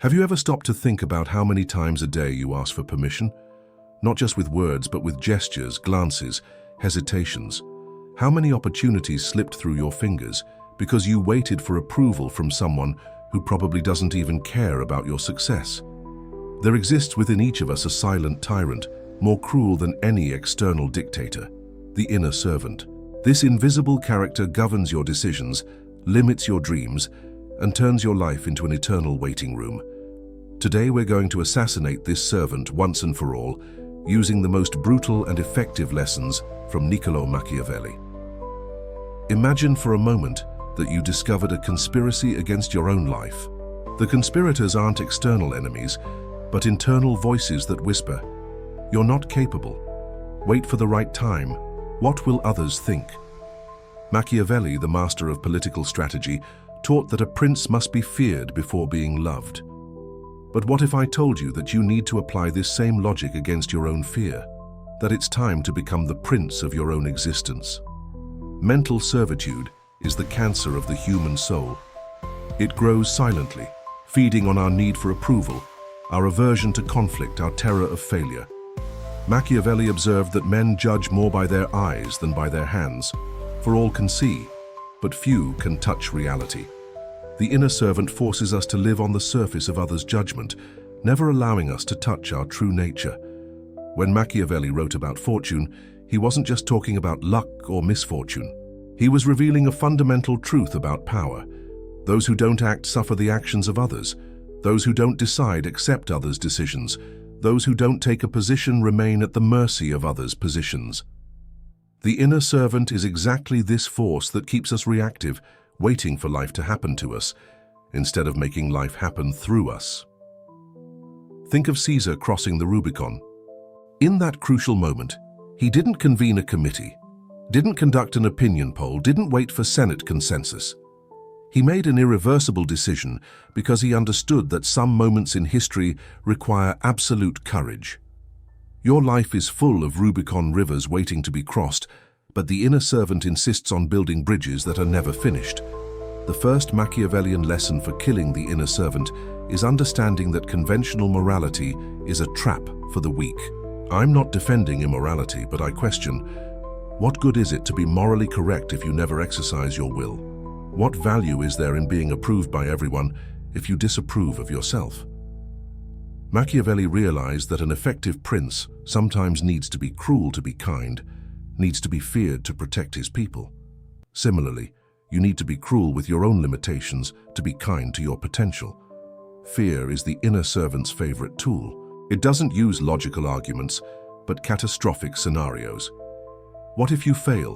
Have you ever stopped to think about how many times a day you ask for permission? Not just with words, but with gestures, glances, hesitations. How many opportunities slipped through your fingers because you waited for approval from someone who probably doesn't even care about your success? There exists within each of us a silent tyrant, more cruel than any external dictator, the inner servant. This invisible character governs your decisions, limits your dreams, and turns your life into an eternal waiting room. Today we're going to assassinate this servant once and for all, using the most brutal and effective lessons from Machiavelli. Imagine for a moment that you discovered a conspiracy against your own life. The conspirators aren't external enemies, but internal voices that whisper, "You're not capable. Wait for the right time. What will others think?" Machiavelli, the master of political strategy, taught that a prince must be feared before being loved. But what if I told you that you need to apply this same logic against your own fear? That it's time to become the prince of your own existence? Mental servitude is the cancer of the human soul. It grows silently, feeding on our need for approval, our aversion to conflict, our terror of failure. Machiavelli observed that men judge more by their eyes than by their hands, for all can see, but few can touch reality. The inner servant forces us to live on the surface of others' judgment, never allowing us to touch our true nature. When Machiavelli wrote about fortune, he wasn't just talking about luck or misfortune. He was revealing a fundamental truth about power. Those who don't act suffer the actions of others. Those who don't decide accept others' decisions. Those who don't take a position remain at the mercy of others' positions. The inner servant is exactly this force that keeps us reactive, waiting for life to happen to us, instead of making life happen through us. Think of Caesar crossing the Rubicon. In that crucial moment, he didn't convene a committee, didn't conduct an opinion poll, didn't wait for Senate consensus. He made an irreversible decision because he understood that some moments in history require absolute courage. Your life is full of Rubicon rivers waiting to be crossed, but the inner servant insists on building bridges that are never finished. The first Machiavellian lesson for killing the inner servant is understanding that conventional morality is a trap for the weak. I'm not defending immorality, but I question, what good is it to be morally correct if you never exercise your will? What value is there in being approved by everyone if you disapprove of yourself? Machiavelli realized that an effective prince sometimes needs to be cruel to be kind, needs to be feared to protect his people. Similarly, you need to be cruel with your own limitations to be kind to your potential. Fear is the inner servant's favorite tool. It doesn't use logical arguments, but catastrophic scenarios. What if you fail?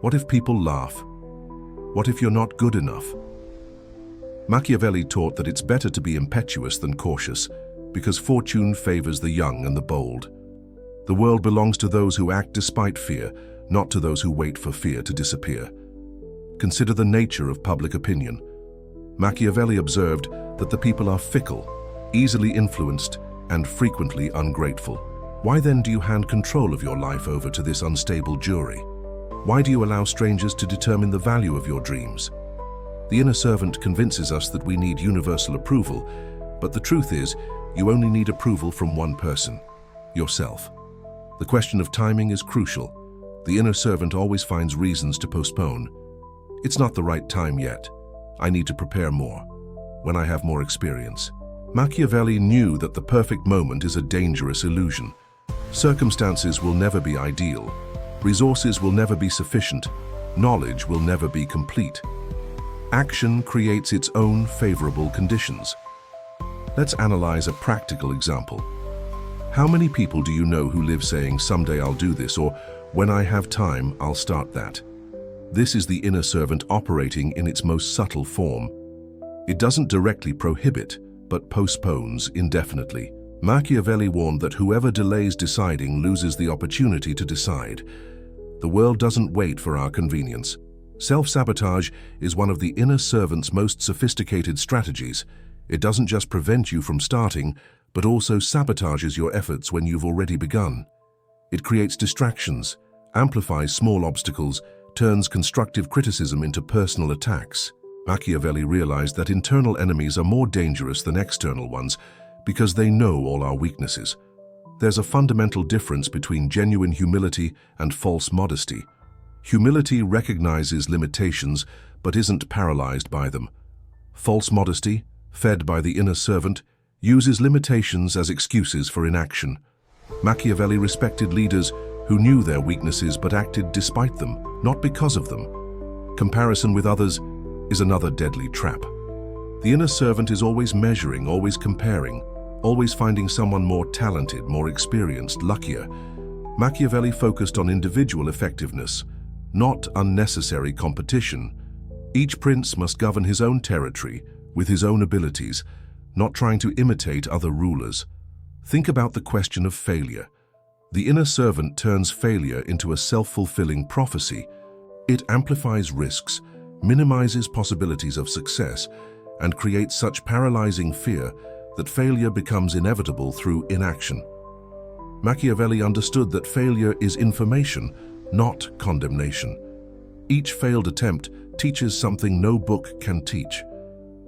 What if people laugh? What if you're not good enough? Machiavelli taught that it's better to be impetuous than cautious, because fortune favors the young and the bold. The world belongs to those who act despite fear, not to those who wait for fear to disappear. Consider the nature of public opinion. Machiavelli observed that the people are fickle, easily influenced, and frequently ungrateful. Why then do you hand control of your life over to this unstable jury? Why do you allow strangers to determine the value of your dreams? The inner servant convinces us that we need universal approval, but the truth is, you only need approval from one person, yourself. The question of timing is crucial. The inner servant always finds reasons to postpone. It's not the right time yet. I need to prepare more, when I have more experience. Machiavelli knew that the perfect moment is a dangerous illusion. Circumstances will never be ideal. Resources will never be sufficient. Knowledge will never be complete. Action creates its own favorable conditions. Let's analyze a practical example. How many people do you know who live saying, "Someday I'll do this," or "When I have time, I'll start that"? This is the inner servant operating in its most subtle form. It doesn't directly prohibit, but postpones indefinitely. Machiavelli warned that whoever delays deciding loses the opportunity to decide. The world doesn't wait for our convenience. Self-sabotage is one of the inner servant's most sophisticated strategies. It doesn't just prevent you from starting, but also sabotages your efforts when you've already begun. It creates distractions, amplifies small obstacles, turns constructive criticism into personal attacks. Machiavelli realized that internal enemies are more dangerous than external ones because they know all our weaknesses. There's a fundamental difference between genuine humility and false modesty. Humility recognizes limitations but isn't paralyzed by them. False modesty, fed by the inner servant, uses limitations as excuses for inaction. Machiavelli respected leaders who knew their weaknesses but acted despite them, not because of them. Comparison with others is another deadly trap. The inner servant is always measuring, always comparing, always finding someone more talented, more experienced, luckier. Machiavelli focused on individual effectiveness, not unnecessary competition. Each prince must govern his own territory with his own abilities, not trying to imitate other rulers. Think about the question of failure. The inner servant turns failure into a self-fulfilling prophecy. It amplifies risks, minimizes possibilities of success, and creates such paralyzing fear that failure becomes inevitable through inaction. Machiavelli understood that failure is information, not condemnation. Each failed attempt teaches something no book can teach.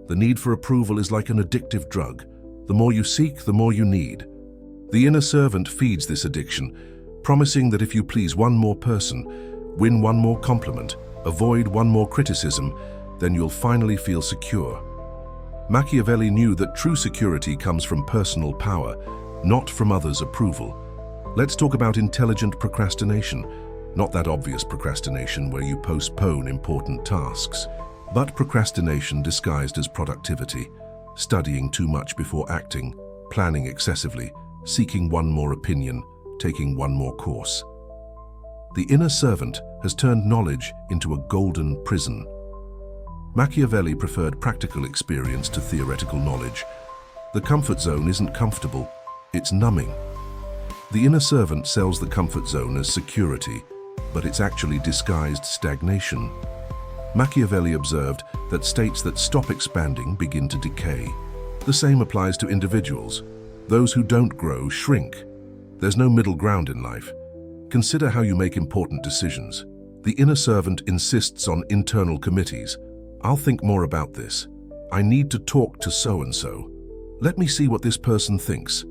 The need for approval is like an addictive drug. The more you seek, the more you need. The inner servant feeds this addiction, promising that if you please one more person, win one more compliment, avoid one more criticism, then you'll finally feel secure. Machiavelli knew that true security comes from personal power, not from others' approval. Let's talk about intelligent procrastination. Not that obvious procrastination where you postpone important tasks, but procrastination disguised as productivity, studying too much before acting, planning excessively, seeking one more opinion, taking one more course. The inner servant has turned knowledge into a golden prison. Machiavelli preferred practical experience to theoretical knowledge. The comfort zone isn't comfortable, it's numbing. The inner servant sells the comfort zone as security, but it's actually disguised stagnation. Machiavelli observed that states that stop expanding begin to decay. The same applies to individuals. Those who don't grow shrink. There's no middle ground in life. Consider how you make important decisions. The inner servant insists on internal committees. I'll think more about this. I need to talk to so-and-so. Let me see what this person thinks.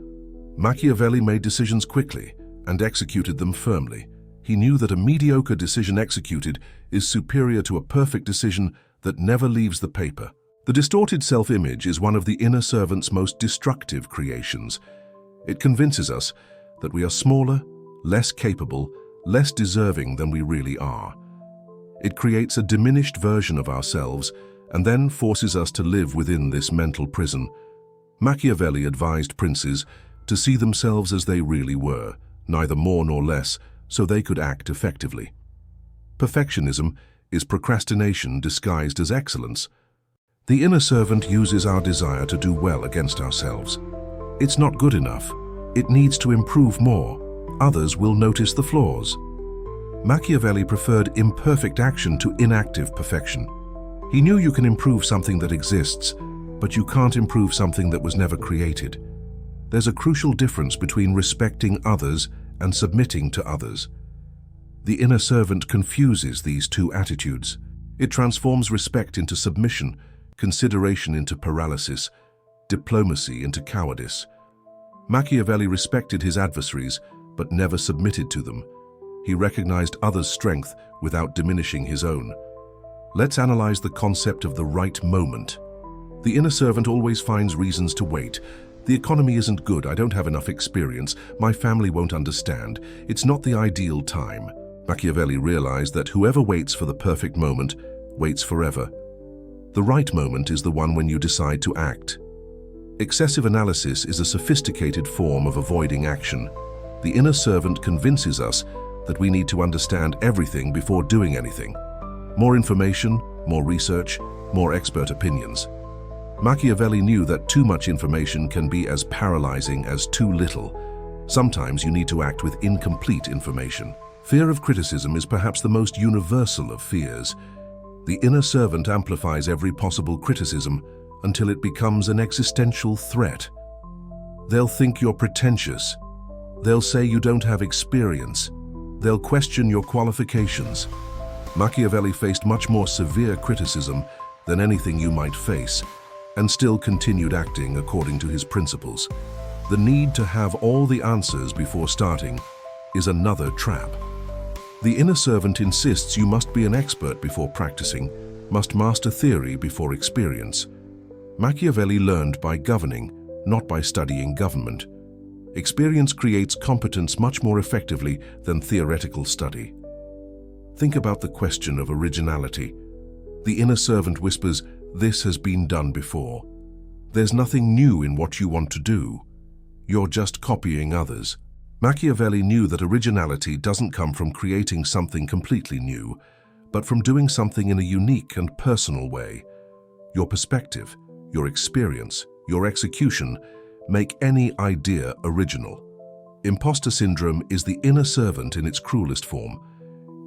Machiavelli made decisions quickly and executed them firmly. He knew that a mediocre decision executed is superior to a perfect decision that never leaves the paper. The distorted self-image is one of the inner servant's most destructive creations. It convinces us that we are smaller, less capable, less deserving than we really are. It creates a diminished version of ourselves and then forces us to live within this mental prison. Machiavelli advised princes to see themselves as they really were, neither more nor less, so they could act effectively. Perfectionism is procrastination disguised as excellence. The inner servant uses our desire to do well against ourselves. It's not good enough. It needs to improve more. Others will notice the flaws. Machiavelli preferred imperfect action to inactive perfection. He knew you can improve something that exists, but you can't improve something that was never created. There's a crucial difference between respecting others and submitting to others. The inner servant confuses these two attitudes. It transforms respect into submission, consideration into paralysis, diplomacy into cowardice. Machiavelli respected his adversaries, but never submitted to them. He recognized others' strength without diminishing his own. Let's analyze the concept of the right moment. The inner servant always finds reasons to wait. The economy isn't good, I don't have enough experience, my family won't understand, it's not the ideal time. Machiavelli realized that whoever waits for the perfect moment waits forever. The right moment is the one when you decide to act. Excessive analysis is a sophisticated form of avoiding action. The inner servant convinces us that we need to understand everything before doing anything. More information, more research, more expert opinions. Machiavelli knew that too much information can be as paralyzing as too little. Sometimes you need to act with incomplete information. Fear of criticism is perhaps the most universal of fears. The inner servant amplifies every possible criticism until it becomes an existential threat. They'll think you're pretentious. They'll say you don't have experience. They'll question your qualifications. Machiavelli faced much more severe criticism than anything you might face, and still continued acting according to his principles. The need to have all the answers before starting is another trap. The inner servant insists you must be an expert before practicing, must master theory before experience. Machiavelli learned by governing, not by studying government. Experience creates competence much more effectively than theoretical study. Think about the question of originality. The inner servant whispers, "This has been done before." There's nothing new in what you want to do. You're just copying others. Machiavelli knew that originality doesn't come from creating something completely new, but from doing something in a unique and personal way. Your perspective, your experience, your execution make any idea original. Imposter syndrome is the inner servant in its cruelest form.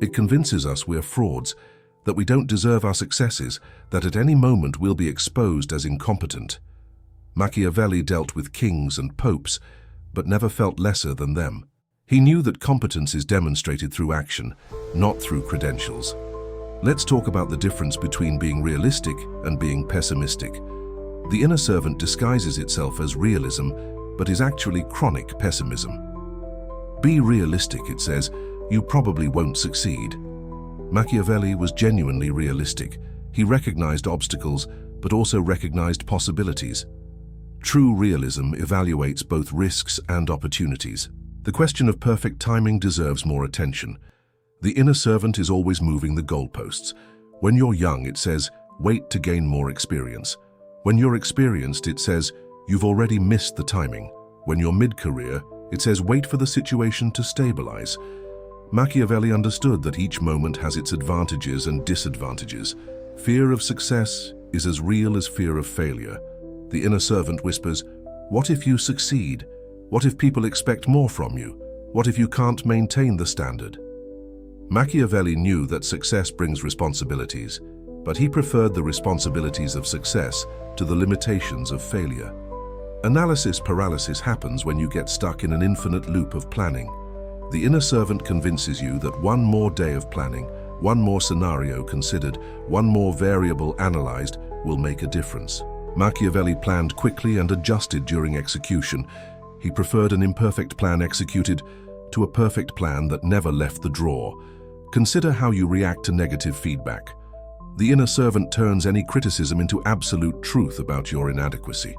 It convinces us we're frauds, that we don't deserve our successes, that at any moment we'll be exposed as incompetent. Machiavelli dealt with kings and popes, but never felt lesser than them. He knew that competence is demonstrated through action, not through credentials. Let's talk about the difference between being realistic and being pessimistic. The inner servant disguises itself as realism, but is actually chronic pessimism. Be realistic, it says, you probably won't succeed. Machiavelli was genuinely realistic. He recognized obstacles, but also recognized possibilities. True realism evaluates both risks and opportunities. The question of perfect timing deserves more attention. The inner servant is always moving the goalposts. When you're young, it says, wait to gain more experience. When you're experienced, it says, you've already missed the timing. When you're mid-career, it says, wait for the situation to stabilize. Machiavelli understood that each moment has its advantages and disadvantages. Fear of success is as real as fear of failure. The inner servant whispers, what if you succeed? What if people expect more from you? What if you can't maintain the standard? Machiavelli knew that success brings responsibilities, but he preferred the responsibilities of success to the limitations of failure. Analysis paralysis happens when you get stuck in an infinite loop of planning. The inner servant convinces you that one more day of planning, one more scenario considered, one more variable analyzed will make a difference. Machiavelli planned quickly and adjusted during execution. He preferred an imperfect plan executed to a perfect plan that never left the drawer. Consider how you react to negative feedback. The inner servant turns any criticism into absolute truth about your inadequacy.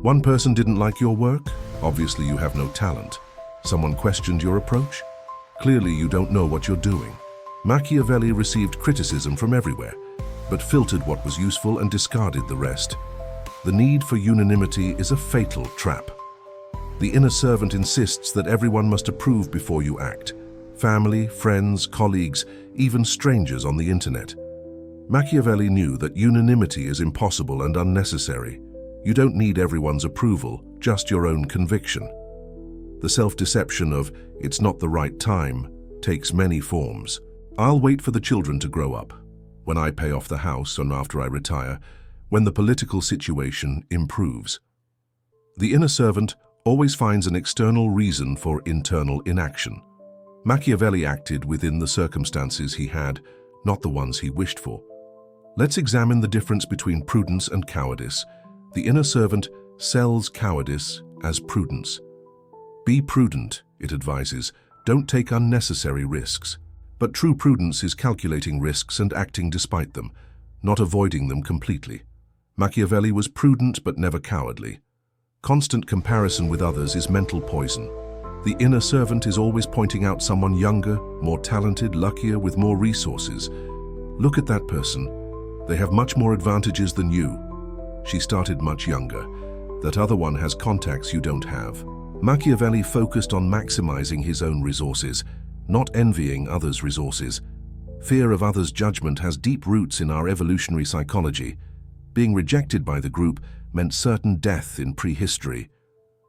One person didn't like your work? Obviously you have no talent. Someone questioned your approach? Clearly you don't know what you're doing. Machiavelli received criticism from everywhere, but filtered what was useful and discarded the rest. The need for unanimity is a fatal trap. The inner servant insists that everyone must approve before you act. Family, friends, colleagues, even strangers on the internet. Machiavelli knew that unanimity is impossible and unnecessary. You don't need everyone's approval, just your own conviction. The self-deception of, it's not the right time, takes many forms. I'll wait for the children to grow up, when I pay off the house and after I retire, when the political situation improves. The inner servant always finds an external reason for internal inaction. Machiavelli acted within the circumstances he had, not the ones he wished for. Let's examine the difference between prudence and cowardice. The inner servant sells cowardice as prudence. Be prudent, it advises. Don't take unnecessary risks. But true prudence is calculating risks and acting despite them, not avoiding them completely. Machiavelli was prudent but never cowardly. Constant comparison with others is mental poison. The inner servant is always pointing out someone younger, more talented, luckier, with more resources. Look at that person. They have much more advantages than you. She started much younger. That other one has contacts you don't have. Machiavelli focused on maximizing his own resources, not envying others' resources. Fear of others' judgment has deep roots in our evolutionary psychology. Being rejected by the group meant certain death in prehistory.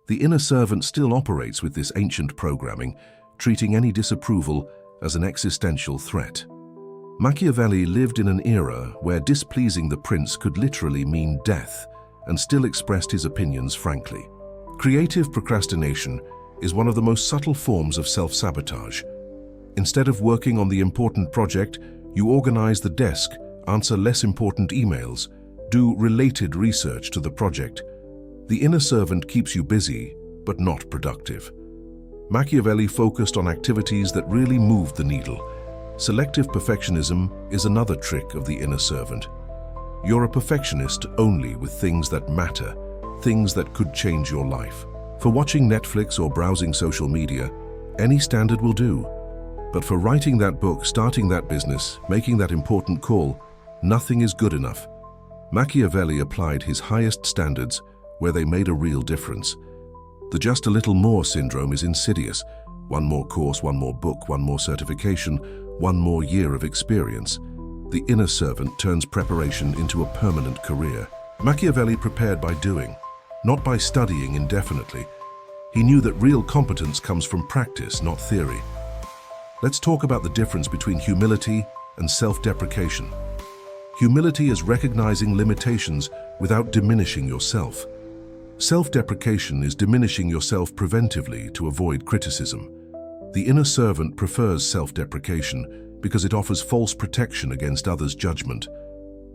The inner servant still operates with this ancient programming, treating any disapproval as an existential threat. Machiavelli lived in an era where displeasing the prince could literally mean death, and still expressed his opinions frankly. Creative procrastination is one of the most subtle forms of self-sabotage. Instead of working on the important project, you organize the desk answer less important emails, do related research to the project. The inner servant keeps you busy, but not productive. Machiavelli focused on activities that really moved the needle. Selective perfectionism is another trick of the inner servant. You're a perfectionist only with things that matter, things that could change your life. For watching Netflix or browsing social media, any standard will do. But for writing that book, starting that business, making that important call, nothing is good enough. Machiavelli applied his highest standards where they made a real difference. The just a little more syndrome is insidious. One more course, one more book, one more certification, one more year of experience. The inner servant turns preparation into a permanent career. Machiavelli prepared by doing, not by studying indefinitely. He knew that real competence comes from practice, not theory. Let's talk about the difference between humility and self-deprecation. Humility is recognizing limitations without diminishing yourself. Self-deprecation is diminishing yourself preventively to avoid criticism. The inner servant prefers self-deprecation because it offers false protection against others' judgment.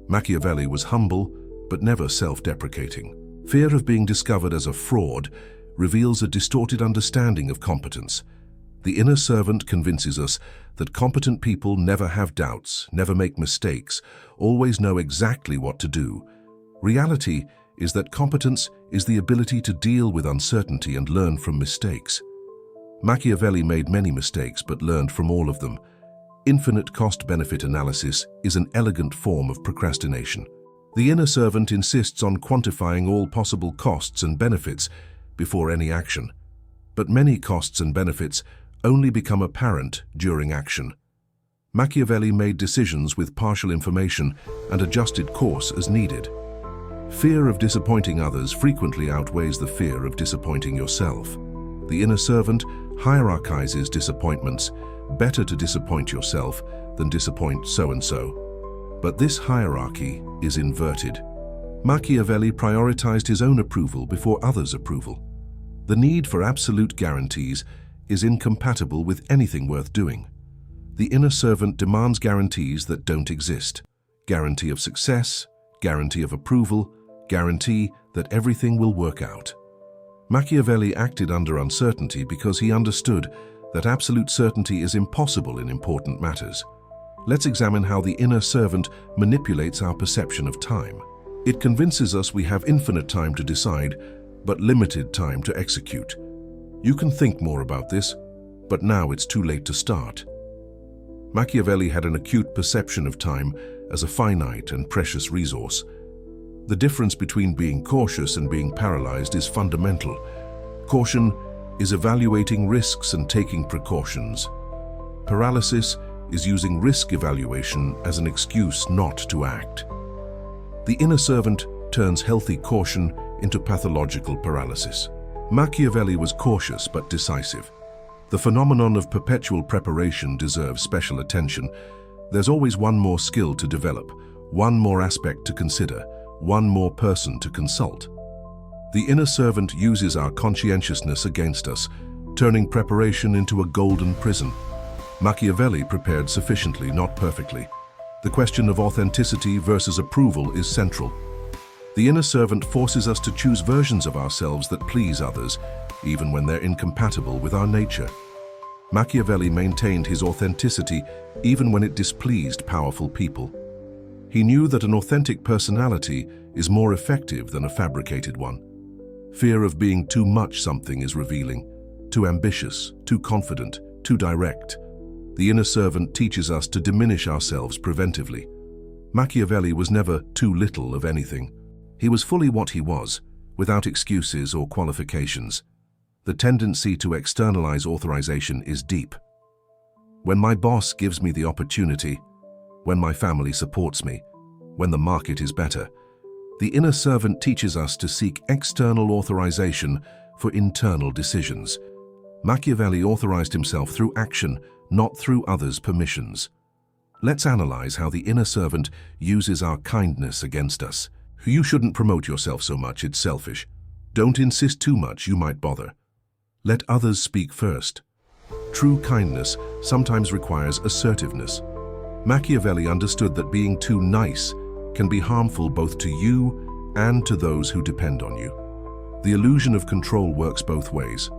Machiavelli was humble, but never self-deprecating. Fear of being discovered as a fraud reveals a distorted understanding of competence. The inner servant convinces us that competent people never have doubts, never make mistakes, always know exactly what to do. Reality is that competence is the ability to deal with uncertainty and learn from mistakes. Machiavelli made many mistakes but learned from all of them. Infinite cost-benefit analysis is an elegant form of procrastination. The inner servant insists on quantifying all possible costs and benefits before any action. But many costs and benefits only become apparent during action. Machiavelli made decisions with partial information and adjusted course as needed. Fear of disappointing others frequently outweighs the fear of disappointing yourself. The inner servant hierarchizes disappointments. Better to disappoint yourself than disappoint so-and-so. But this hierarchy is inverted. Machiavelli prioritized his own approval before others' approval. The need for absolute guarantees is incompatible with anything worth doing. The inner servant demands guarantees that don't exist. Guarantee of success, guarantee of approval, guarantee that everything will work out. Machiavelli acted under uncertainty because he understood that absolute certainty is impossible in important matters. Let's examine how the inner servant manipulates our perception of time. It convinces us we have infinite time to decide, but limited time to execute. You can think more about this, but now it's too late to start. Machiavelli had an acute perception of time as a finite and precious resource. The difference between being cautious and being paralyzed is fundamental. Caution is evaluating risks and taking precautions. Paralysis is using risk evaluation as an excuse not to act. The inner servant turns healthy caution into pathological paralysis. Machiavelli was cautious but decisive. The phenomenon of perpetual preparation deserves special attention. There's always one more skill to develop, one more aspect to consider, one more person to consult. The inner servant uses our conscientiousness against us, turning preparation into a golden prison. Machiavelli prepared sufficiently, not perfectly. The question of authenticity versus approval is central. The inner servant forces us to choose versions of ourselves that please others, even when they're incompatible with our nature. Machiavelli maintained his authenticity even when it displeased powerful people. He knew that an authentic personality is more effective than a fabricated one. Fear of being too much something is revealing, too ambitious, too confident, too direct. The inner servant teaches us to diminish ourselves preventively. Machiavelli was never too little of anything. He was fully what he was, without excuses or qualifications. The tendency to externalize authorization is deep. When my boss gives me the opportunity, when my family supports me, when the market is better, the inner servant teaches us to seek external authorization for internal decisions. Machiavelli authorized himself through action, not through others' permissions. Let's analyze how the inner servant uses our kindness against us. You shouldn't promote yourself so much, it's selfish. Don't insist too much, you might bother. Let others speak first. True kindness sometimes requires assertiveness. Machiavelli understood that being too nice can be harmful both to you and to those who depend on you. The illusion of control works both ways.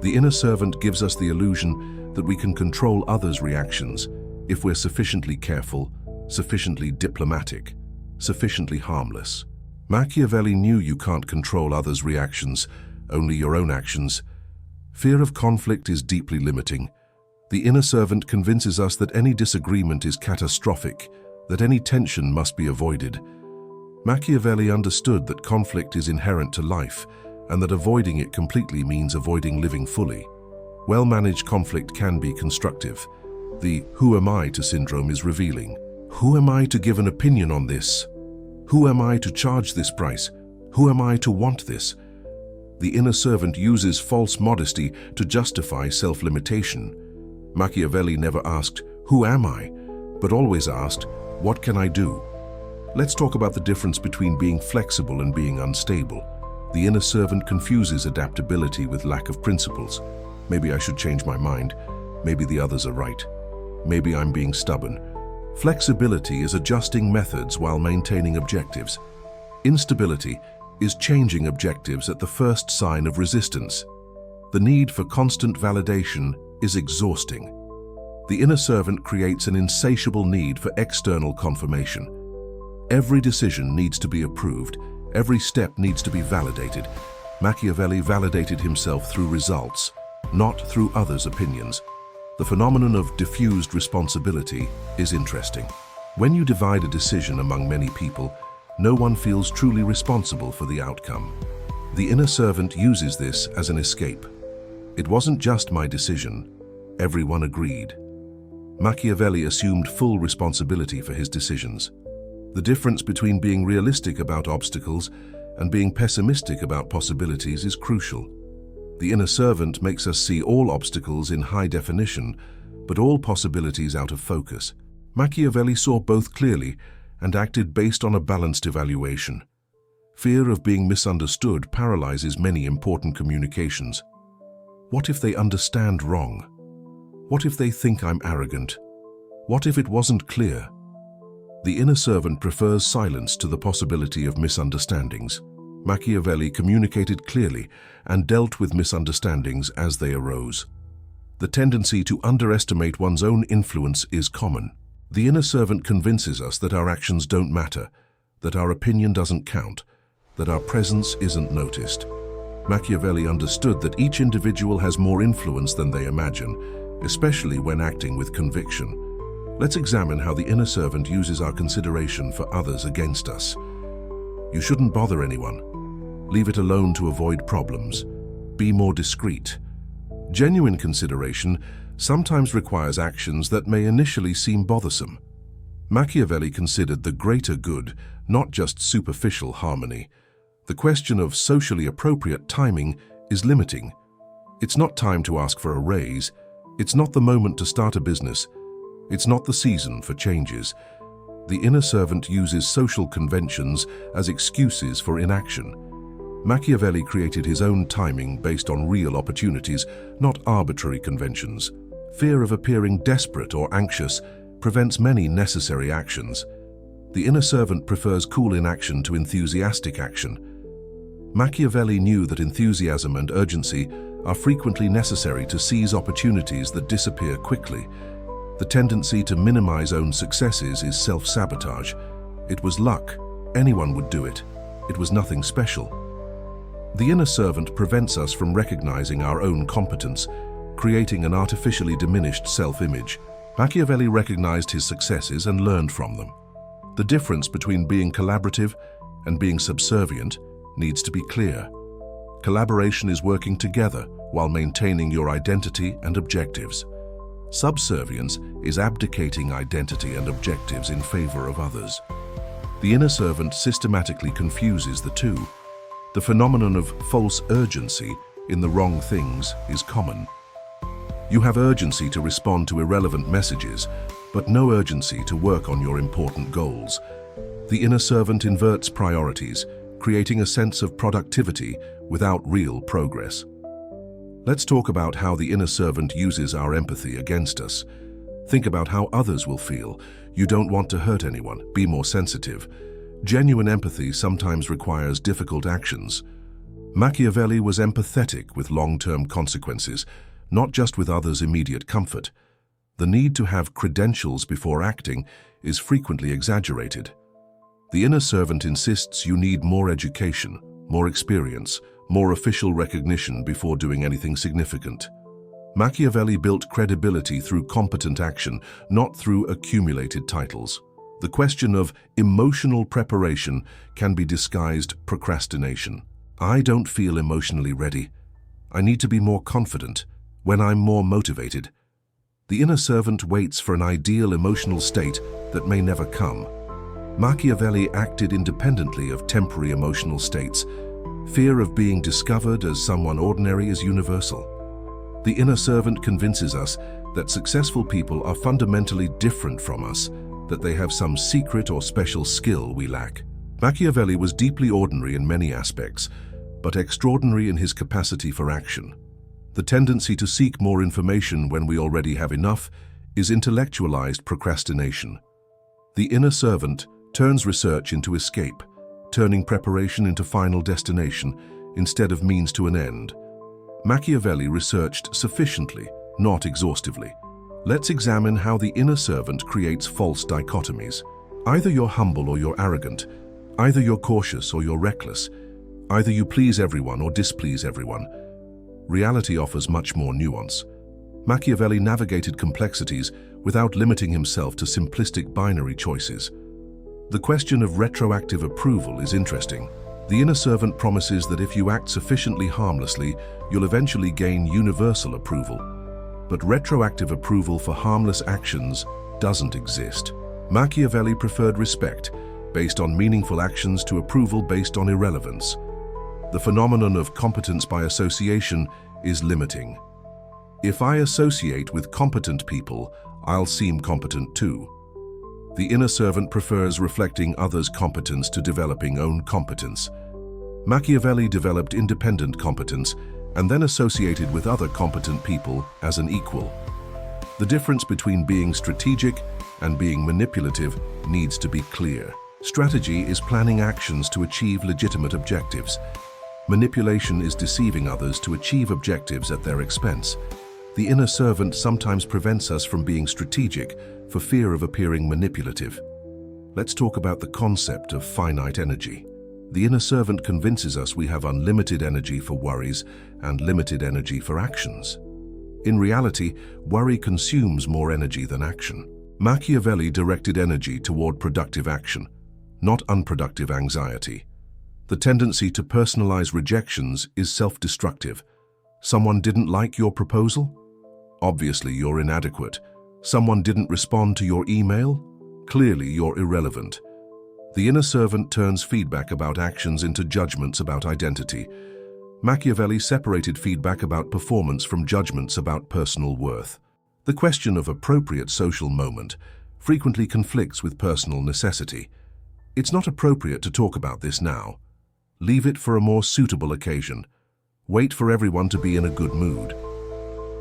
The inner servant gives us the illusion that we can control others' reactions if we're sufficiently careful, sufficiently diplomatic, sufficiently harmless. Machiavelli knew you can't control others' reactions, only your own actions. Fear of conflict is deeply limiting. The inner servant convinces us that any disagreement is catastrophic, that any tension must be avoided. Machiavelli understood that conflict is inherent to life and that avoiding it completely means avoiding living fully. Well-managed conflict can be constructive. The "who am I" to syndrome is revealing. Who am I to give an opinion on this? Who am I to charge this price? Who am I to want this? The inner servant uses false modesty to justify self-limitation. Machiavelli never asked, "Who am I?" but always asked, "What can I do?" Let's talk about the difference between being flexible and being unstable. The inner servant confuses adaptability with lack of principles. Maybe I should change my mind. Maybe the others are right. Maybe I'm being stubborn. Flexibility is adjusting methods while maintaining objectives. Instability is changing objectives at the first sign of resistance. The need for constant validation is exhausting. The inner servant creates an insatiable need for external confirmation. Every decision needs to be approved. Every step needs to be validated. Machiavelli validated himself through results, not through others' opinions. The phenomenon of diffused responsibility is interesting. When you divide a decision among many people, no one feels truly responsible for the outcome. The inner servant uses this as an escape. It wasn't just my decision. Everyone agreed. Machiavelli assumed full responsibility for his decisions. The difference between being realistic about obstacles and being pessimistic about possibilities is crucial. The inner servant makes us see all obstacles in high definition, but all possibilities out of focus. Machiavelli saw both clearly and acted based on a balanced evaluation. Fear of being misunderstood paralyzes many important communications. What if they understand wrong? What if they think I'm arrogant? What if it wasn't clear? The inner servant prefers silence to the possibility of misunderstandings. Machiavelli communicated clearly and dealt with misunderstandings as they arose. The tendency to underestimate one's own influence is common. The inner servant convinces us that our actions don't matter, that our opinion doesn't count, that our presence isn't noticed. Machiavelli understood that each individual has more influence than they imagine, especially when acting with conviction. Let's examine how the inner servant uses our consideration for others against us. You shouldn't bother anyone. Leave it alone to avoid problems. Be more discreet. Genuine consideration sometimes requires actions that may initially seem bothersome. Machiavelli considered the greater good, not just superficial harmony. The question of socially appropriate timing is limiting. It's not time to ask for a raise. It's not the moment to start a business. It's not the season for changes. The inner servant uses social conventions as excuses for inaction. Machiavelli created his own timing based on real opportunities, not arbitrary conventions. Fear of appearing desperate or anxious prevents many necessary actions. The inner servant prefers cool inaction to enthusiastic action. Machiavelli knew that enthusiasm and urgency are frequently necessary to seize opportunities that disappear quickly. The tendency to minimize own successes is self-sabotage. It was luck. Anyone would do it. It was nothing special. The inner servant prevents us from recognizing our own competence, creating an artificially diminished self-image. Machiavelli recognized his successes and learned from them. The difference between being collaborative and being subservient needs to be clear. Collaboration is working together while maintaining your identity and objectives. Subservience is abdicating identity and objectives in favor of others. The inner servant systematically confuses the two. The phenomenon of false urgency in the wrong things is common. You have urgency to respond to irrelevant messages, but no urgency to work on your important goals. The inner servant inverts priorities, creating a sense of productivity without real progress. Let's talk about how the inner servant uses our empathy against us. Think about how others will feel. You don't want to hurt anyone. Be more sensitive. Genuine empathy sometimes requires difficult actions. Machiavelli was empathetic with long-term consequences, not just with others' immediate comfort. The need to have credentials before acting is frequently exaggerated. The inner servant insists you need more education, more experience, more official recognition before doing anything significant. Machiavelli built credibility through competent action, not through accumulated titles. The question of emotional preparation can be disguised procrastination. I don't feel emotionally ready. I need to be more confident when I'm more motivated. The inner servant waits for an ideal emotional state that may never come. Machiavelli acted independently of temporary emotional states. Fear of being discovered as someone ordinary is universal. The inner servant convinces us that successful people are fundamentally different from us, that they have some secret or special skill we lack. Machiavelli was deeply ordinary in many aspects, but extraordinary in his capacity for action. The tendency to seek more information when we already have enough is intellectualized procrastination. The inner servant turns research into escape, turning preparation into final destination instead of means to an end. Machiavelli researched sufficiently, not exhaustively. Let's examine how the inner servant creates false dichotomies. Either you're humble or you're arrogant. Either you're cautious or you're reckless. Either you please everyone or displease everyone. Reality offers much more nuance. Machiavelli navigated complexities without limiting himself to simplistic binary choices. The question of retroactive approval is interesting. The inner servant promises that if you act sufficiently harmlessly, you'll eventually gain universal approval. But retroactive approval for harmless actions doesn't exist. Machiavelli preferred respect based on meaningful actions to approval based on irrelevance. The phenomenon of competence by association is limiting. If I associate with competent people, I'll seem competent too. The inner servant prefers reflecting others' competence to developing own competence. Machiavelli developed independent competence and then associated with other competent people as an equal. The difference between being strategic and being manipulative needs to be clear. Strategy is planning actions to achieve legitimate objectives. Manipulation is deceiving others to achieve objectives at their expense. The inner servant sometimes prevents us from being strategic for fear of appearing manipulative. Let's talk about the concept of finite energy. The inner servant convinces us we have unlimited energy for worries and limited energy for actions. In reality, worry consumes more energy than action. Machiavelli directed energy toward productive action, not unproductive anxiety. The tendency to personalize rejections is self-destructive. Someone didn't like your proposal? Obviously, you're inadequate. Someone didn't respond to your email? Clearly, you're irrelevant. The inner servant turns feedback about actions into judgments about identity. Machiavelli separated feedback about performance from judgments about personal worth. The question of appropriate social moment frequently conflicts with personal necessity. It's not appropriate to talk about this now. Leave it for a more suitable occasion. Wait for everyone to be in a good mood.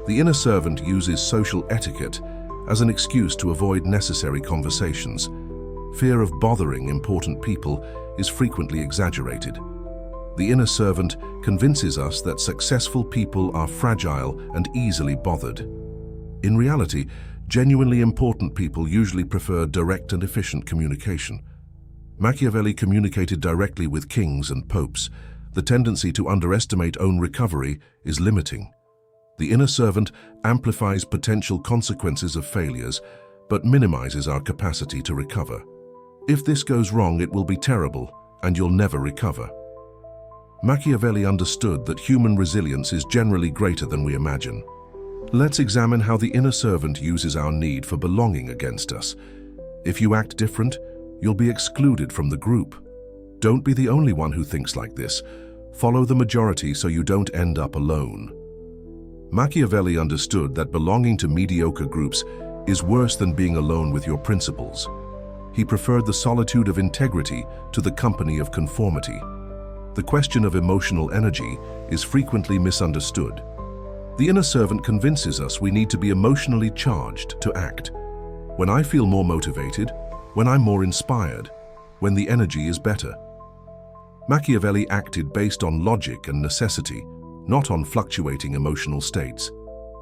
The inner servant uses social etiquette as an excuse to avoid necessary conversations. Fear of bothering important people is frequently exaggerated. The inner servant convinces us that successful people are fragile and easily bothered. In reality, genuinely important people usually prefer direct and efficient communication. Machiavelli communicated directly with kings and popes. The tendency to underestimate own recovery is limiting. The inner servant amplifies potential consequences of failures, but minimizes our capacity to recover. If this goes wrong, it will be terrible, and you'll never recover. Machiavelli understood that human resilience is generally greater than we imagine. Let's examine how the inner servant uses our need for belonging against us. If you act different, you'll be excluded from the group. Don't be the only one who thinks like this. Follow the majority so you don't end up alone. Machiavelli understood that belonging to mediocre groups is worse than being alone with your principles. He preferred the solitude of integrity to the company of conformity. The question of emotional energy is frequently misunderstood. The inner servant convinces us we need to be emotionally charged to act. When I feel more motivated, when I'm more inspired, when the energy is better. Machiavelli acted based on logic and necessity, not on fluctuating emotional states.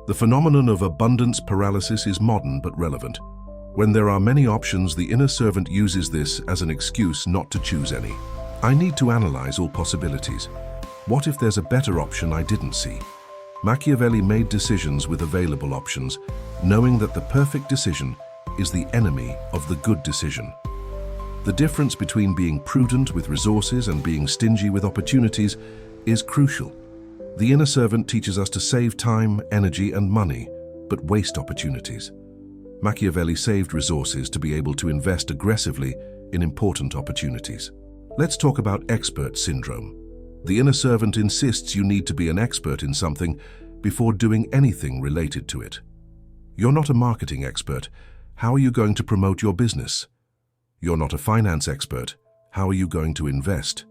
The phenomenon of abundance paralysis is modern but relevant. When there are many options, the inner servant uses this as an excuse not to choose any. I need to analyze all possibilities. What if there's a better option I didn't see? Machiavelli made decisions with available options, knowing that the perfect decision is the enemy of the good decision. The difference between being prudent with resources and being stingy with opportunities is crucial. The inner servant teaches us to save time, energy, and money, but waste opportunities. Machiavelli saved resources to be able to invest aggressively in important opportunities. Let's talk about expert syndrome. The inner servant insists you need to be an expert in something before doing anything related to it. You're not a marketing expert. How are you going to promote your business? You're not a finance expert. How are you going to invest?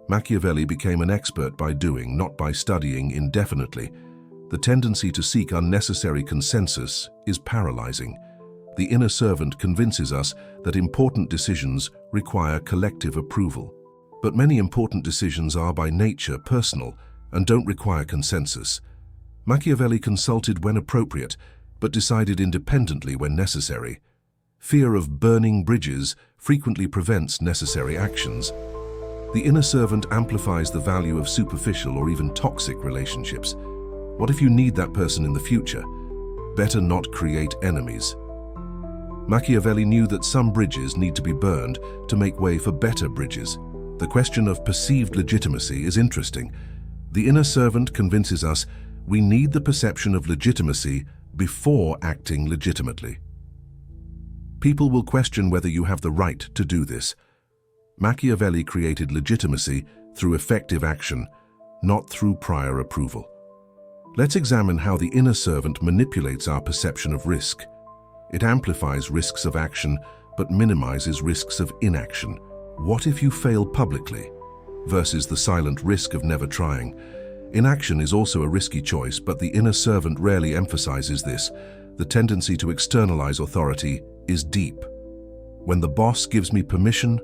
Machiavelli became an expert by doing, not by studying indefinitely. The tendency to seek unnecessary consensus is paralyzing. The inner servant convinces us that important decisions require collective approval. But many important decisions are by nature personal and don't require consensus. Machiavelli consulted when appropriate, but decided independently when necessary. Fear of burning bridges frequently prevents necessary actions. The inner servant amplifies the value of superficial or even toxic relationships. What if you need that person in the future? Better not create enemies. Machiavelli knew that some bridges need to be burned to make way for better bridges. The question of perceived legitimacy is interesting. The inner servant convinces us we need the perception of legitimacy before acting legitimately. People will question whether you have the right to do this. Machiavelli created legitimacy through effective action, not through prior approval. Let's examine how the inner servant manipulates our perception of risk. It amplifies risks of action, but minimizes risks of inaction. What if you fail publicly? Versus the silent risk of never trying. Inaction is also a risky choice, but the inner servant rarely emphasizes this. The tendency to externalize authority is deep. When the boss gives me permission,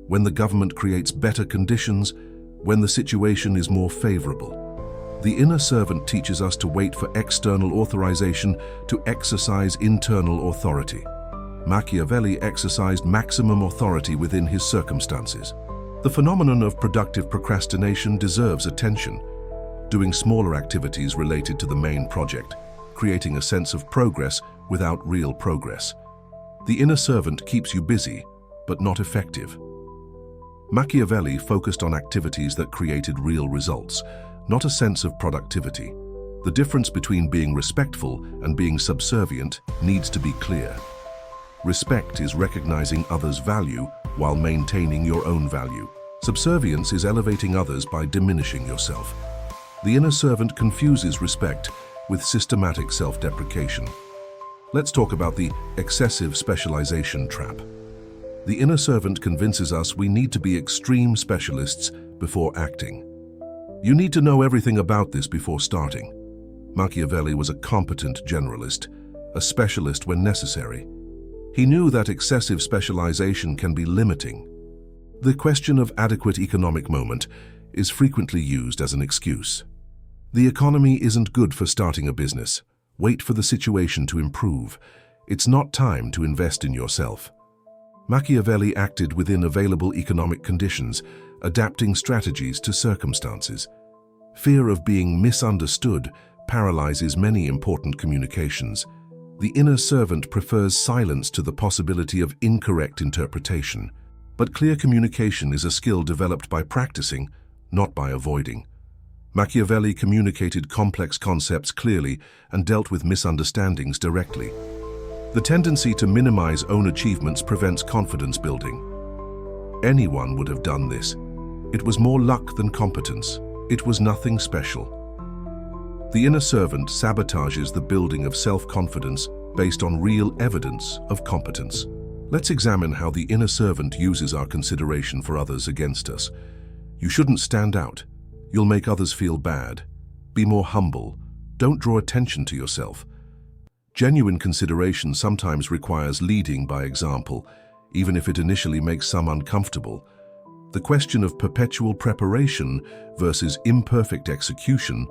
when the government creates better conditions, when the situation is more favorable. The inner servant teaches us to wait for external authorization to exercise internal authority. Machiavelli exercised maximum authority within his circumstances. The phenomenon of productive procrastination deserves attention. Doing smaller activities related to the main project, creating a sense of progress without real progress. The inner servant keeps you busy, but not effective. Machiavelli focused on activities that created real results, not a sense of productivity. The difference between being respectful and being subservient needs to be clear. Respect is recognizing others' value while maintaining your own value. Subservience is elevating others by diminishing yourself. The inner servant confuses respect with systematic self-deprecation. Let's talk about the excessive specialization trap. The inner servant convinces us we need to be extreme specialists before acting. You need to know everything about this before starting. Machiavelli was a competent generalist, a specialist when necessary. He knew that excessive specialization can be limiting. The question of adequate economic moment is frequently used as an excuse. The economy isn't good for starting a business. Wait for the situation to improve. It's not time to invest in yourself. Machiavelli acted within available economic conditions, adapting strategies to circumstances. Fear of being misunderstood paralyzes many important communications. The inner servant prefers silence to the possibility of incorrect interpretation. But clear communication is a skill developed by practicing, not by avoiding. Machiavelli communicated complex concepts clearly and dealt with misunderstandings directly. The tendency to minimize own achievements prevents confidence building. Anyone would have done this. It was more luck than competence. It was nothing special. The inner servant sabotages the building of self-confidence based on real evidence of competence. Let's examine how the inner servant uses our consideration for others against us. You shouldn't stand out. You'll make others feel bad. Be more humble. don't draw attention to yourself. Genuine consideration sometimes requires leading by example, even if it initially makes some uncomfortable. The question of perpetual preparation versus imperfect execution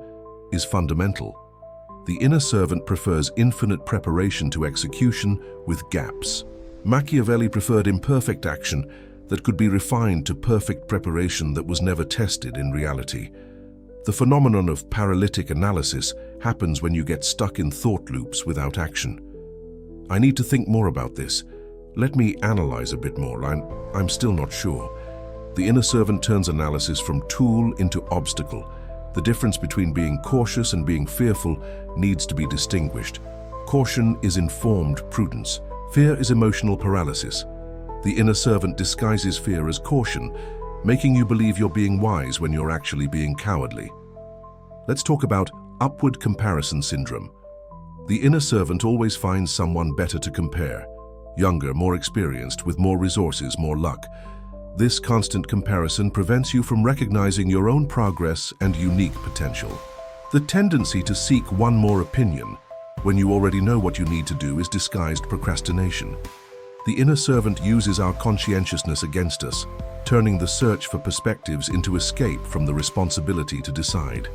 is fundamental. The inner servant prefers infinite preparation to execution with gaps. Machiavelli preferred imperfect action that could be refined to perfect preparation that was never tested in reality. The phenomenon of paralytic analysis happens when you get stuck in thought loops without action. I need to think more about this. Let me analyze a bit more. I'm still not sure. The inner servant turns analysis from tool into obstacle. The difference between being cautious and being fearful needs to be distinguished. Caution is informed prudence. Fear is emotional paralysis. The inner servant disguises fear as caution, making you believe you're being wise when you're actually being cowardly. Let's talk about upward comparison syndrome. The inner servant always finds someone better to compare. Younger, more experienced, with more resources, more luck. This constant comparison prevents you from recognizing your own progress and unique potential. The tendency to seek one more opinion when you already know what you need to do is disguised procrastination. The inner servant uses our conscientiousness against us, turning the search for perspectives into escape from the responsibility to decide.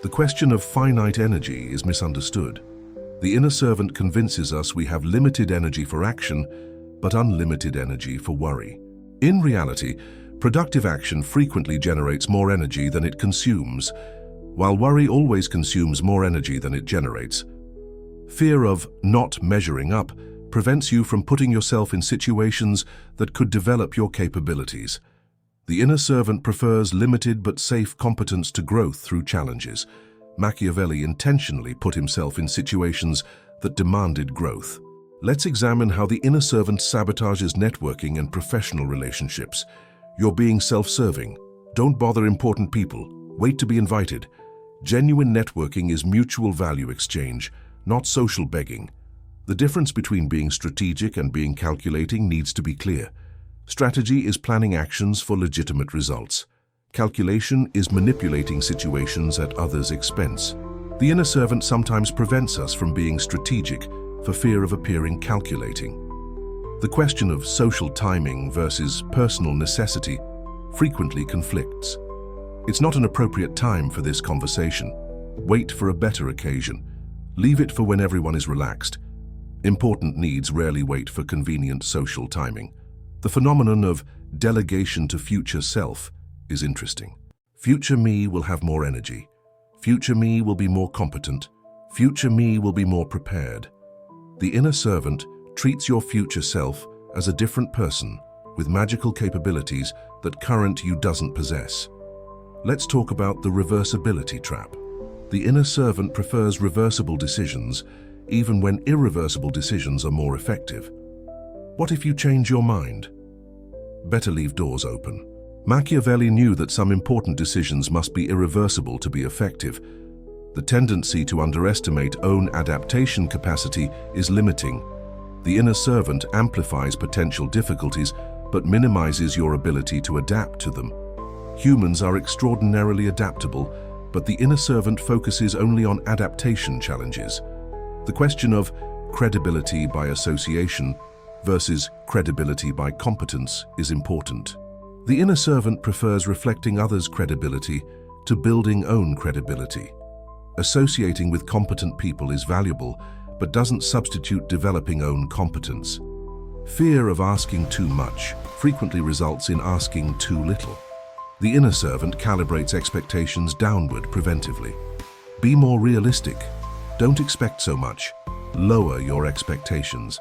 The question of finite energy is misunderstood. The inner servant convinces us we have limited energy for action, but unlimited energy for worry. In reality, productive action frequently generates more energy than it consumes, while worry always consumes more energy than it generates. Fear of not measuring up prevents you from putting yourself in situations that could develop your capabilities. The inner servant prefers limited but safe competence to growth through challenges. Machiavelli intentionally put himself in situations that demanded growth. Let's examine how the inner servant sabotages networking and professional relationships. You're being self-serving. Don't bother important people. Wait to be invited. Genuine networking is mutual value exchange, not social begging. The difference between being strategic and being calculating needs to be clear. Strategy is planning actions for legitimate results. Calculation is manipulating situations at others' expense. The inner servant sometimes prevents us from being strategic for fear of appearing calculating. The question of social timing versus personal necessity frequently conflicts. It's not an appropriate time for this conversation. Wait for a better occasion. Leave it for when everyone is relaxed. Important needs rarely wait for convenient social timing. The phenomenon of delegation to future self is interesting. Future me will have more energy. Future me will be more competent. Future me will be more prepared. The inner servant treats your future self as a different person with magical capabilities that current you doesn't possess. Let's talk about the reversibility trap. The inner servant prefers reversible decisions, even when irreversible decisions are more effective. What if you change your mind? Better leave doors open. Machiavelli knew that some important decisions must be irreversible to be effective. The tendency to underestimate own adaptation capacity is limiting. The inner servant amplifies potential difficulties, but minimizes your ability to adapt to them. Humans are extraordinarily adaptable, but the inner servant focuses only on adaptation challenges. The question of credibility by association versus credibility by competence is important. The inner servant prefers reflecting others' credibility to building own credibility. Associating with competent people is valuable, but doesn't substitute developing own competence. Fear of asking too much frequently results in asking too little. The inner servant calibrates expectations downward preventively. Be more realistic. Don't expect so much. Lower your expectations.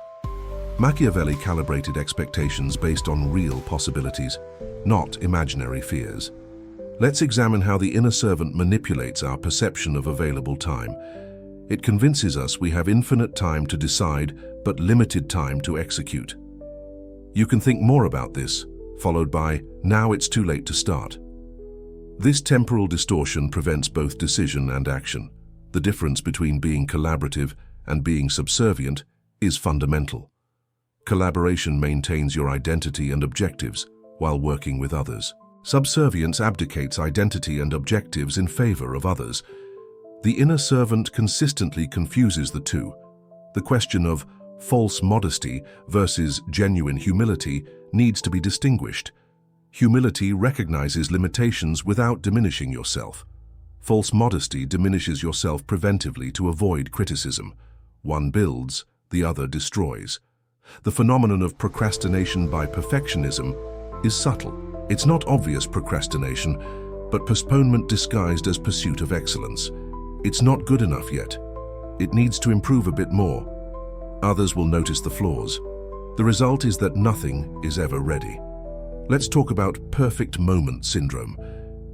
Machiavelli calibrated expectations based on real possibilities, not imaginary fears. Let's examine how the inner servant manipulates our perception of available time. It convinces us we have infinite time to decide, but limited time to execute. You can think more about this, followed by, now it's too late to start. This temporal distortion prevents both decision and action. The difference between being collaborative and being subservient is fundamental. Collaboration maintains your identity and objectives while working with others. Subservience abdicates identity and objectives in favor of others. The inner servant consistently confuses the two. The question of false modesty versus genuine humility needs to be distinguished. Humility recognizes limitations without diminishing yourself. False modesty diminishes yourself preventively to avoid criticism. One builds, the other destroys. The phenomenon of procrastination by perfectionism is subtle. It's not obvious procrastination, but postponement disguised as pursuit of excellence. It's not good enough yet. It needs to improve a bit more. Others will notice the flaws. The result is that nothing is ever ready. Let's talk about perfect moment syndrome.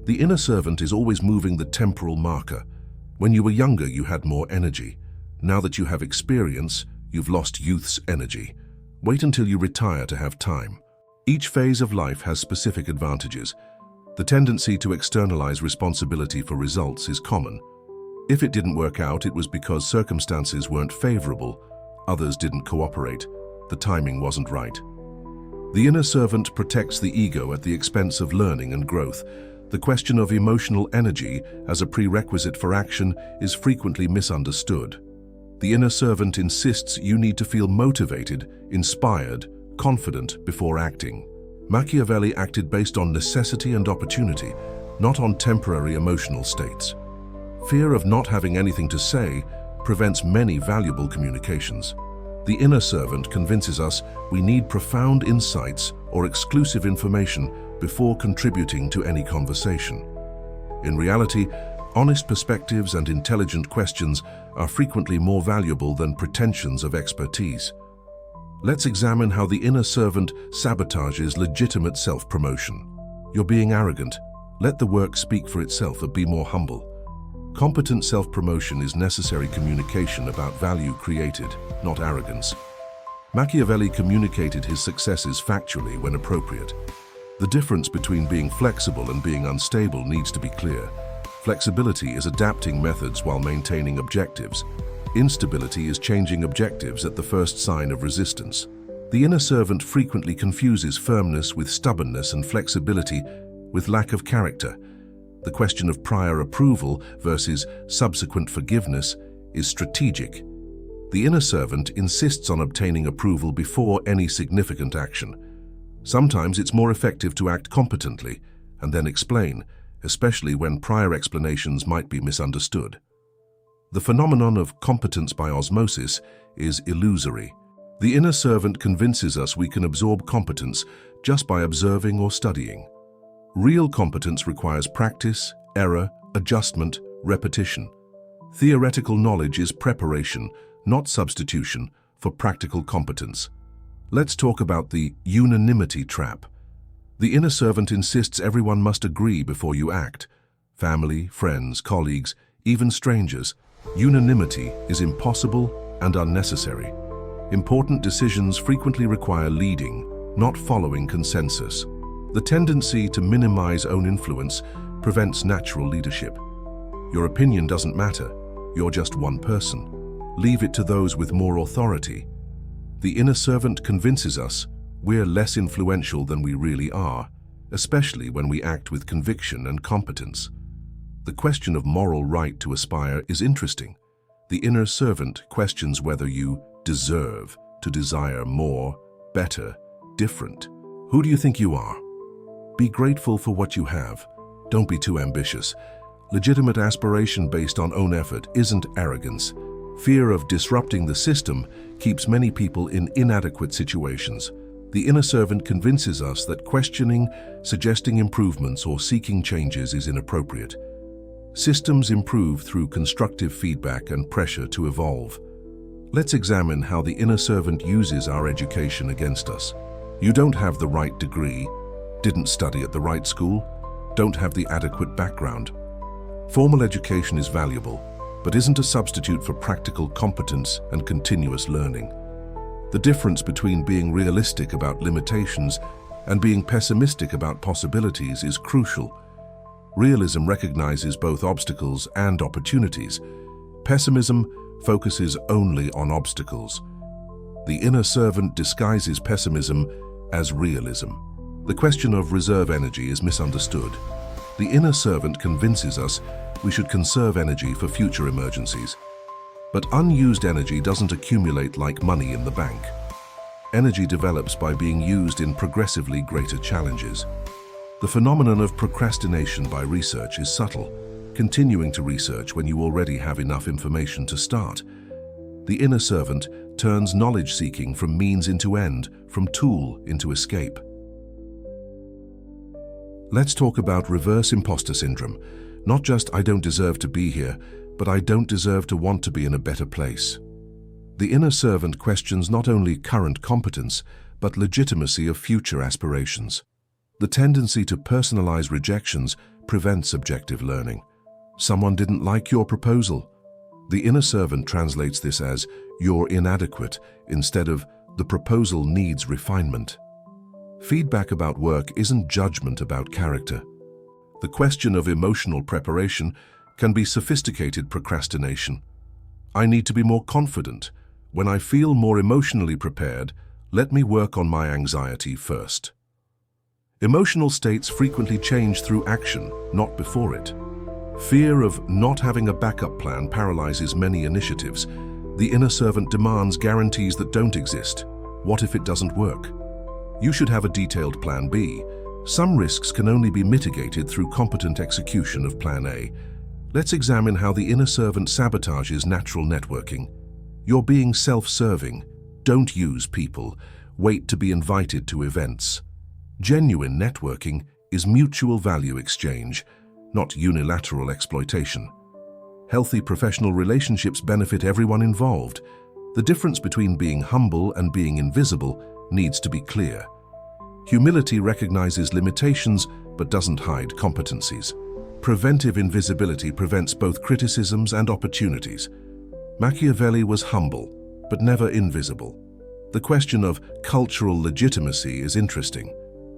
The inner servant is always moving the temporal marker. When you were younger, you had more energy. Now that you have experience, you've lost youth's energy. Wait until you retire to have time. Each phase of life has specific advantages. The tendency to externalize responsibility for results is common. If it didn't work out, it was because circumstances weren't favorable. Others didn't cooperate. The timing wasn't right. The inner servant protects the ego at the expense of learning and growth. The question of emotional energy as a prerequisite for action is frequently misunderstood. The inner servant insists you need to feel motivated, inspired, confident before acting. Machiavelli acted based on necessity and opportunity, not on temporary emotional states. Fear of not having anything to say prevents many valuable communications. The inner servant convinces us we need profound insights or exclusive information before contributing to any conversation. In reality, honest perspectives and intelligent questions are frequently more valuable than pretensions of expertise. Let's examine how the inner servant sabotages legitimate self-promotion. You're being arrogant. Let the work speak for itself and be more humble. Competent self-promotion is necessary communication about value created, not arrogance. Machiavelli communicated his successes factually when appropriate. The difference between being flexible and being unstable needs to be clear. Flexibility is adapting methods while maintaining objectives. Instability is changing objectives at the first sign of resistance. The inner servant frequently confuses firmness with stubbornness and flexibility with lack of character. The question of prior approval versus subsequent forgiveness is strategic. The inner servant insists on obtaining approval before any significant action. Sometimes it's more effective to act competently and then explain, especially when prior explanations might be misunderstood. The phenomenon of competence by osmosis is illusory. The inner servant convinces us we can absorb competence just by observing or studying. Real competence requires practice, error, adjustment, repetition. Theoretical knowledge is preparation, not substitution, for practical competence. Let's talk about the unanimity trap. The inner servant insists everyone must agree before you act. Family, friends, colleagues, even strangers. Unanimity is impossible and unnecessary. Important decisions frequently require leading, not following consensus. The tendency to minimize own influence prevents natural leadership. Your opinion doesn't matter. You're just one person. Leave it to those with more authority. The inner servant convinces us we're less influential than we really are, especially when we act with conviction and competence. The question of moral right to aspire is interesting. The inner servant questions whether you deserve to desire more, better, different. Who do you think you are? Be grateful for what you have. Don't be too ambitious. Legitimate aspiration based on own effort isn't arrogance. Fear of disrupting the system keeps many people in inadequate situations. The inner servant convinces us that questioning, suggesting improvements, or seeking changes is inappropriate. Systems improve through constructive feedback and pressure to evolve. Let's examine how the inner servant uses our education against us. You don't have the right degree, didn't study at the right school, don't have the adequate background. Formal education is valuable, but isn't a substitute for practical competence and continuous learning. The difference between being realistic about limitations and being pessimistic about possibilities is crucial. Realism recognizes both obstacles and opportunities. Pessimism focuses only on obstacles. The inner servant disguises pessimism as realism. The question of reserve energy is misunderstood. The inner servant convinces us we should conserve energy for future emergencies. But unused energy doesn't accumulate like money in the bank. Energy develops by being used in progressively greater challenges. The phenomenon of procrastination by research is subtle, continuing to research when you already have enough information to start. The inner servant turns knowledge-seeking from means into end, from tool into escape. Let's talk about reverse imposter syndrome. Not just I don't deserve to be here, but I don't deserve to want to be in a better place. The inner servant questions not only current competence, but legitimacy of future aspirations. The tendency to personalize rejections prevents objective learning. Someone didn't like your proposal. The inner servant translates this as you're inadequate instead of the proposal needs refinement. Feedback about work isn't judgment about character. The question of emotional preparation can be sophisticated procrastination. I need to be more confident. When I feel more emotionally prepared, let me work on my anxiety first. Emotional states frequently change through action, not before it. Fear of not having a backup plan paralyzes many initiatives. The inner servant demands guarantees that don't exist. What if it doesn't work? You should have a detailed plan B. Some risks can only be mitigated through competent execution of plan A. Let's examine how the inner servant sabotages natural networking. You're being self-serving. Don't use people. Wait to be invited to events. Genuine networking is mutual value exchange, not unilateral exploitation. Healthy professional relationships benefit everyone involved. The difference between being humble and being invisible needs to be clear. Humility recognizes limitations but doesn't hide competencies. Preventive invisibility prevents both criticisms and opportunities. Machiavelli was humble, but never invisible. The question of cultural legitimacy is interesting.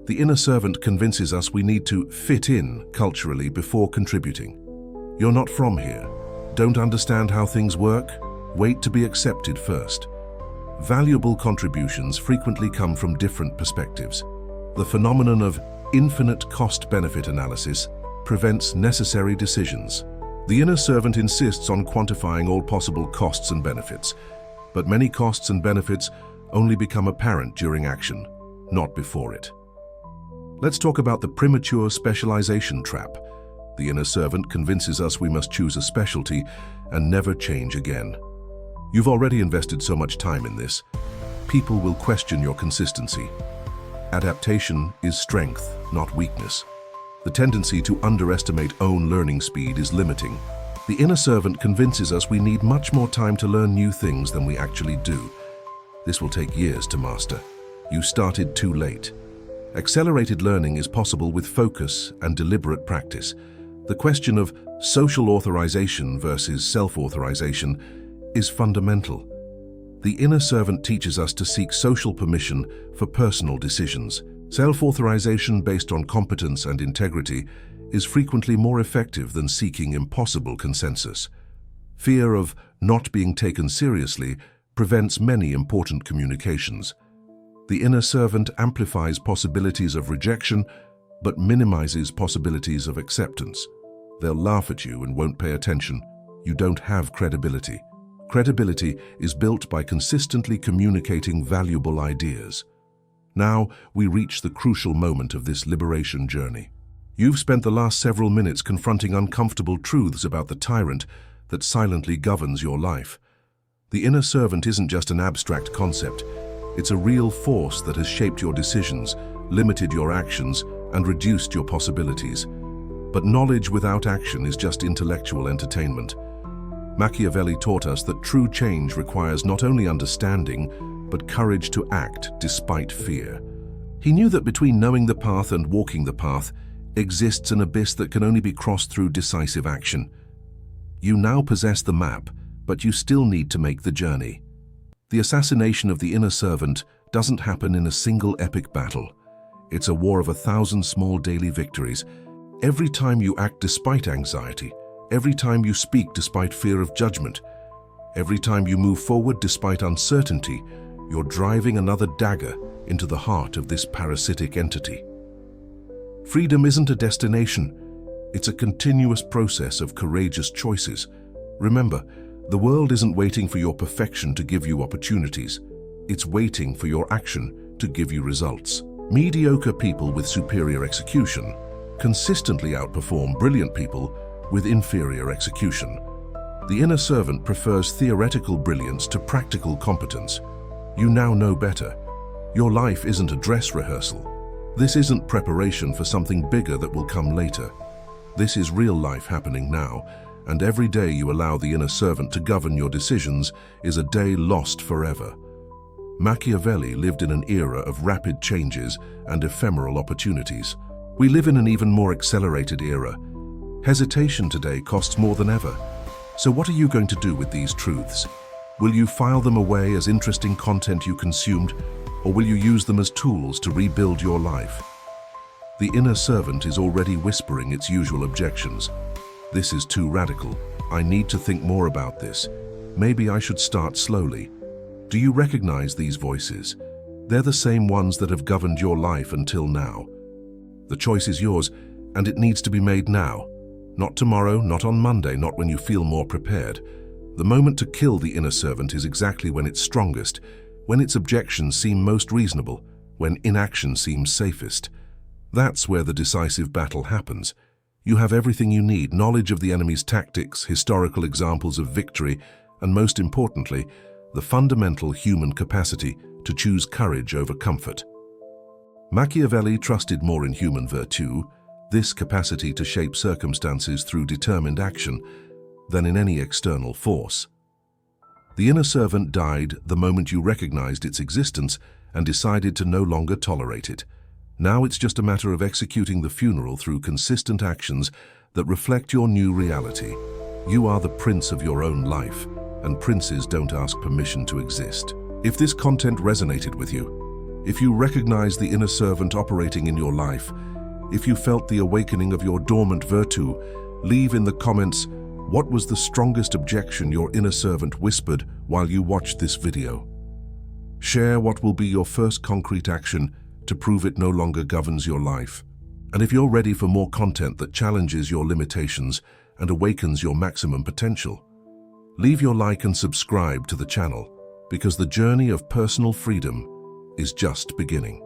The inner servant convinces us we need to fit in culturally before contributing. You're not from here. Don't understand how things work? Wait to be accepted first. Valuable contributions frequently come from different perspectives. The phenomenon of infinite cost-benefit analysis prevents necessary decisions. The inner servant insists on quantifying all possible costs and benefits, but many costs and benefits only become apparent during action, not before it. Let's talk about the premature specialization trap. The inner servant convinces us we must choose a specialty and never change again. You've already invested so much time in this. People will question your consistency. Adaptation is strength, not weakness. The tendency to underestimate own learning speed is limiting. The inner servant convinces us we need much more time to learn new things than we actually do. This will take years to master. You started too late. Accelerated learning is possible with focus and deliberate practice. The question of social authorization versus self-authorization is fundamental. The inner servant teaches us to seek social permission for personal decisions. Self-authorization based on competence and integrity is frequently more effective than seeking impossible consensus. Fear of not being taken seriously prevents many important communications. The inner servant amplifies possibilities of rejection, but minimizes possibilities of acceptance. They'll laugh at you and won't pay attention. You don't have credibility. Credibility is built by consistently communicating valuable ideas. Now we reach the crucial moment of this liberation journey. You've spent the last several minutes confronting uncomfortable truths about the tyrant that silently governs your life. The inner servant isn't just an abstract concept. It's a real force that has shaped your decisions, limited your actions, and reduced your possibilities. But knowledge without action is just intellectual entertainment. Machiavelli taught us that true change requires not only understanding, but courage to act despite fear. He knew that between knowing the path and walking the path exists an abyss that can only be crossed through decisive action. You now possess the map, but you still need to make the journey. The assassination of the inner servant doesn't happen in a single epic battle. It's a war of 1,000 small daily victories. Every time you act despite anxiety, every time you speak despite fear of judgment, every time you move forward despite uncertainty, you're driving another dagger into the heart of this parasitic entity. Freedom isn't a destination, It's a continuous process of courageous choices. Remember, the world isn't waiting for your perfection to give you opportunities. It's waiting for your action to give you results. Mediocre people with superior execution consistently outperform brilliant people with inferior execution. The inner servant prefers theoretical brilliance to practical competence. You now know better. Your life isn't a dress rehearsal. This isn't preparation for something bigger that will come later. This is real life happening now, and every day you allow the inner servant to govern your decisions is a day lost forever. Machiavelli lived in an era of rapid changes and ephemeral opportunities. We live in an even more accelerated era. Hesitation today costs more than ever. So what are you going to do with these truths? Will you file them away as interesting content you consumed, or will you use them as tools to rebuild your life? The inner servant is already whispering its usual objections. This is too radical. I need to think more about this. Maybe I should start slowly. Do you recognize these voices? They're the same ones that have governed your life until now. The choice is yours, and it needs to be made now. Not tomorrow, not on Monday, not when you feel more prepared. The moment to kill the inner servant is exactly when it's strongest, when its objections seem most reasonable, when inaction seems safest. That's where the decisive battle happens. You have everything you need: knowledge of the enemy's tactics, historical examples of victory, and most importantly, the fundamental human capacity to choose courage over comfort. Machiavelli trusted more in human virtue, this capacity to shape circumstances through determined action, than in any external force. The inner servant died the moment you recognized its existence and decided to no longer tolerate it. Now it's just a matter of executing the funeral through consistent actions that reflect your new reality. You are the prince of your own life, and princes don't ask permission to exist. If this content resonated with you, if you recognize the inner servant operating in your life, if you felt the awakening of your dormant virtue, leave in the comments what was the strongest objection your inner servant whispered while you watched this video. Share what will be your first concrete action to prove it no longer governs your life. And if you're ready for more content that challenges your limitations and awakens your maximum potential, leave your like and subscribe to the channel, because the journey of personal freedom is just beginning.